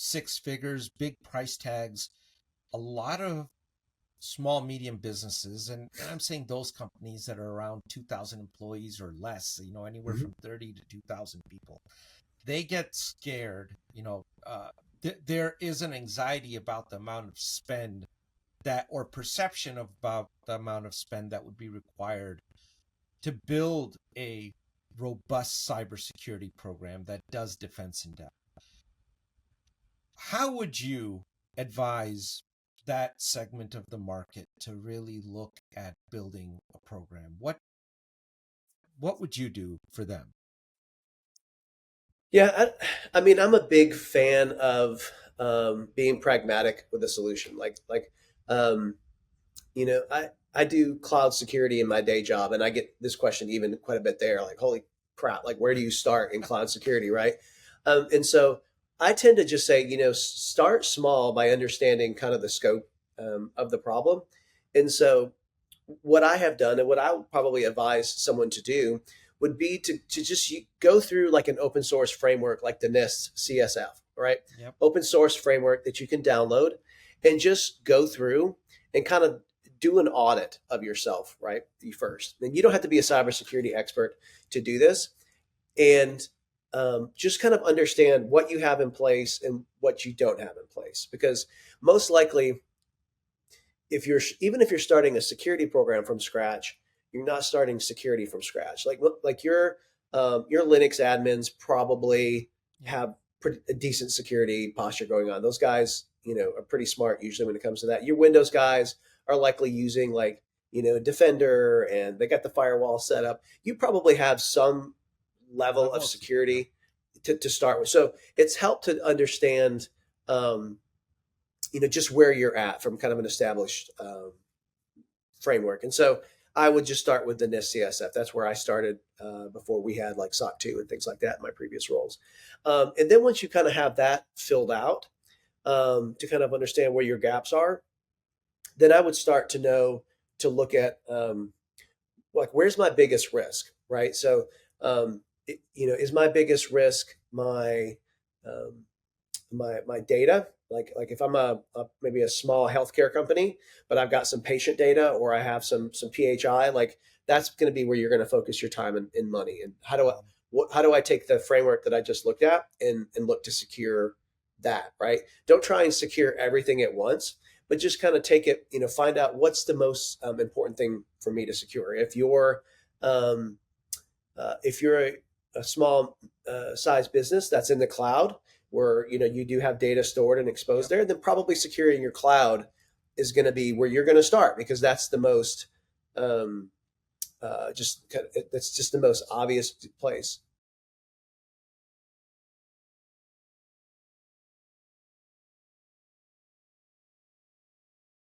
six figures, big price tags. A lot of small, medium businesses, and I'm saying those companies that are around 2,000 employees or less, anywhere Hmm. from 30 to 2,000 people, they get scared. There is an anxiety about the amount of spend that, or perception about the amount of spend that would be required to build a robust cybersecurity program that does defense in depth. How would you advise that segment of the market to really look at building a program? What would you do for them? Yeah, I mean, I'm a big fan of being pragmatic with a solution. Um, I do cloud security in my day job, and I get this question even quite a bit there. Like, holy crap! Like, where do you start in cloud security, right? And so I tend to just say, start small by understanding kind of the scope of the problem. And so what I have done and what I would probably advise someone to do would be to just go through like an open source framework like the NIST CSF, right? Yep. Open source framework that you can download and just go through and kind of do an audit of yourself, right? You first. And you don't have to be a cybersecurity expert to do this. And just kind of understand what you have in place and what you don't have in place. Because most likely, if you're starting a security program from scratch, you're not starting security from scratch. Like your Linux admins probably Yep. have a decent security posture going on. Those guys, are pretty smart usually when it comes to that. Your Windows guys are likely using like Defender, and they got the firewall set up. You probably have some level of Level of security. Yep. security to start with. So it's helped to understand um, just where you're at from kind of an established framework. And so I would just start with the NIST CSF. That's where I started before we had like SOC 2 and things like that in my previous roles. And then once you kind of have that filled out to kind of understand where your gaps are, then I would start to know to look at like where's my biggest risk, right? So, is my biggest risk um, my data, like if I'm maybe a small healthcare company, but I've got some patient data or I have some PHI, like that's going to be where you're going to focus your time and money. And how do I take the framework that I just looked at and look to secure that, right? Don't try and secure everything at once, but just kind of take it, find out what's the most important thing for me to secure. Um, if you're a small size business that's in the cloud, where you do have data stored and exposed Yep. there, then probably securing your cloud is going to be where you're going to start, because that's the most just kind of, that's just the most obvious place.